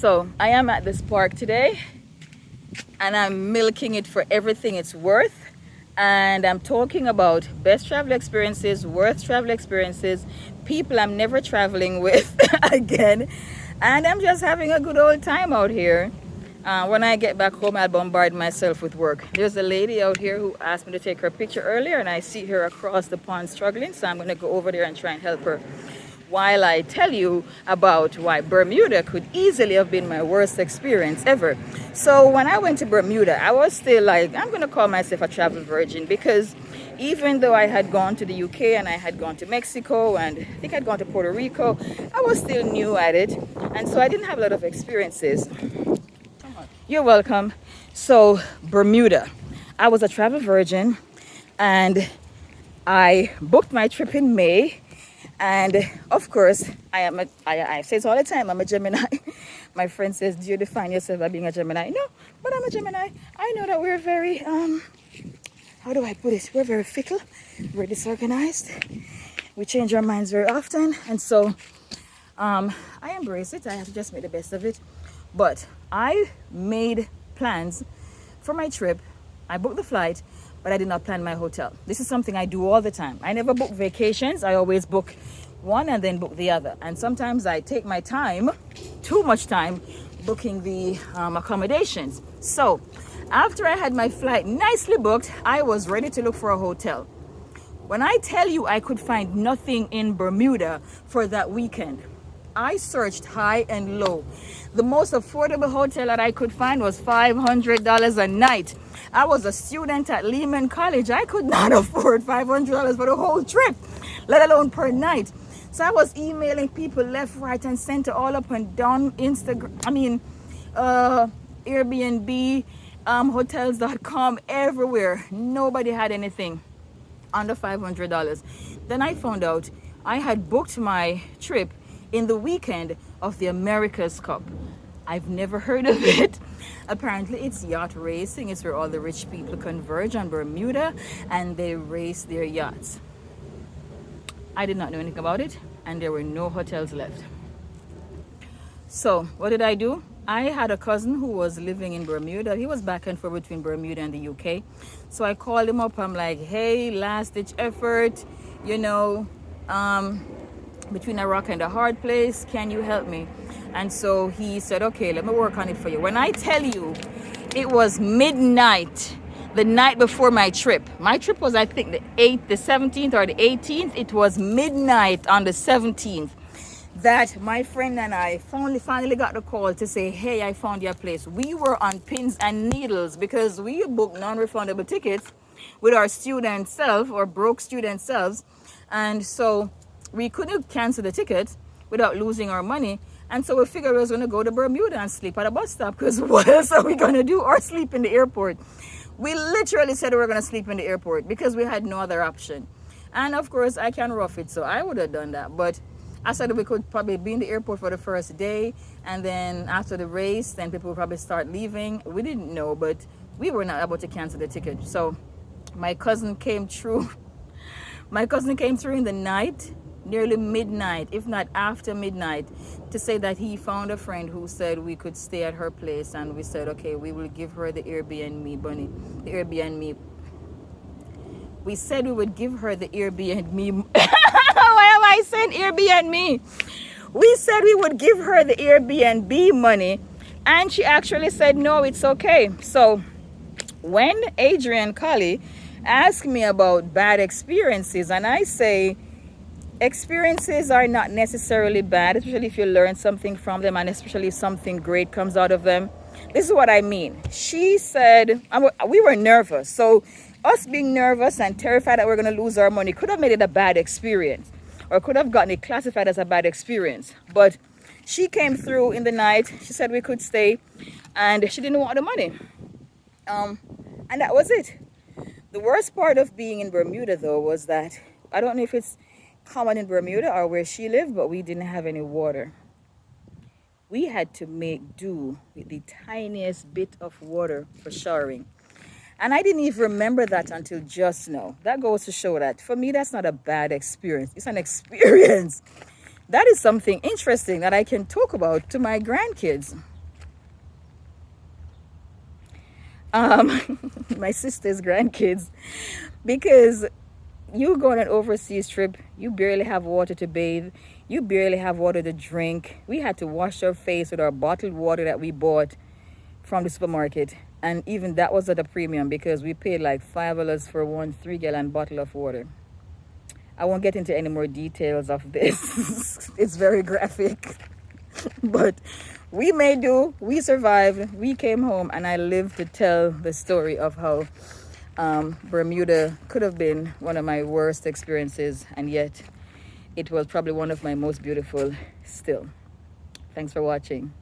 So I am at this park today and I'm milking it for everything it's worth. And I'm talking about best travel experiences, worst travel experiences, people I'm never traveling with again. And I'm just having a good old time out here. When I get back home, I'll bombard myself with work. There's a lady out here who asked me to take her picture earlier, and I see her across the pond struggling, so I'm going to go over there and try and help her while I tell you about why Bermuda could easily have been my worst experience ever. So when I went to Bermuda, I was still like, I'm going to call myself a travel virgin, because even though I had gone to the UK and I had gone to Mexico and I think I'd gone to Puerto Rico, I was still new at it. And so I didn't have a lot of experiences. You're welcome. So Bermuda, I was a travel virgin and I booked my trip in May. And of course, I say it all the time, I'm a Gemini. My friend says, do you define yourself by being a Gemini? No, but I'm a Gemini. I know that we're very, how do I put it? We're very fickle, we're disorganized. We change our minds very often. And so I embrace it. I have to just make the best of it. But I made plans for my trip. I booked the flight, but I did not plan my hotel. This is something I do all the time. I never book vacations. I always book one and then book the other. And sometimes I take my time, too much time, booking the accommodations. So after I had my flight nicely booked, I was ready to look for a hotel. When I tell you I could find nothing in Bermuda for that weekend, I searched high and low. The most affordable hotel that I could find was $500 a night. I was a student at Lehman College. I could not afford $500 for the whole trip, let alone per night. So I was emailing people left, right, and center, all up and down Instagram. Airbnb, hotels.com, everywhere. Nobody had anything under $500. Then I found out I had booked my trip in the weekend of the America's Cup. I've never heard of it. Apparently it's yacht racing. It's where all the rich people converge on Bermuda and they race their yachts. I did not know anything about it, and there were no hotels left. So what did I do? I had a cousin who was living in Bermuda. He was back and forth between Bermuda and the UK. So I called him up. I'm like, hey, last ditch effort, between a rock and a hard place, can you help me? And so he said, okay, let me work on it for you. When I tell you it was midnight the night before my trip was, I think, the 17th or the 18th. It was midnight on the 17th that my friend and I finally got the call to say, hey, I found your place. We were on pins and needles because we booked non-refundable tickets with our student self or broke student selves. And so we couldn't cancel the ticket without losing our money. And so we figured we was going to go to Bermuda and sleep at a bus stop, because what else are we going to do, or sleep in the airport? We literally said we were going to sleep in the airport because we had no other option. And of course, I can rough it, so I would have done that. But I said we could probably be in the airport for the first day, and then after the race, then people would probably start leaving. We didn't know, but we were not able to cancel the ticket. So my cousin came through. My cousin came through in the night, nearly midnight, if not after midnight, to say that he found a friend who said we could stay at her place. And we said, okay, we will give her the Airbnb money. The Airbnb. We said we would give her the Airbnb. Why am I saying Airbnb? We said we would give her the Airbnb money, and she actually said, no, it's okay. So when Adrian Colley asked me about bad experiences, and I say, experiences are not necessarily bad, especially if you learn something from them, and especially if something great comes out of them. This is what I mean. She said, we were nervous. So us being nervous and terrified that we're going to lose our money could have made it a bad experience, or could have gotten it classified as a bad experience. But she came through in the night. She said we could stay, and she didn't want the money. And that was it. The worst part of being in Bermuda, though, was that, I don't know if it's common in Bermuda or where she lived, but we didn't have any water. We had to make do with the tiniest bit of water for showering. And I didn't even remember that until just now. That goes to show that for me, that's not a bad experience. It's an experience. That is something interesting that I can talk about to my grandkids. My sister's grandkids, because you go on an overseas trip, you barely have water to bathe, you barely have water to drink. We had to wash our face with our bottled water that we bought from the supermarket, and even that was at a premium because we paid like $5 for one 3-gallon bottle of water. I won't get into any more details of this. It's very graphic. But we made do, we survived, we came home, and I live to tell the story of how Bermuda could have been one of my worst experiences, and yet it was probably one of my most beautiful still. Thanks for watching.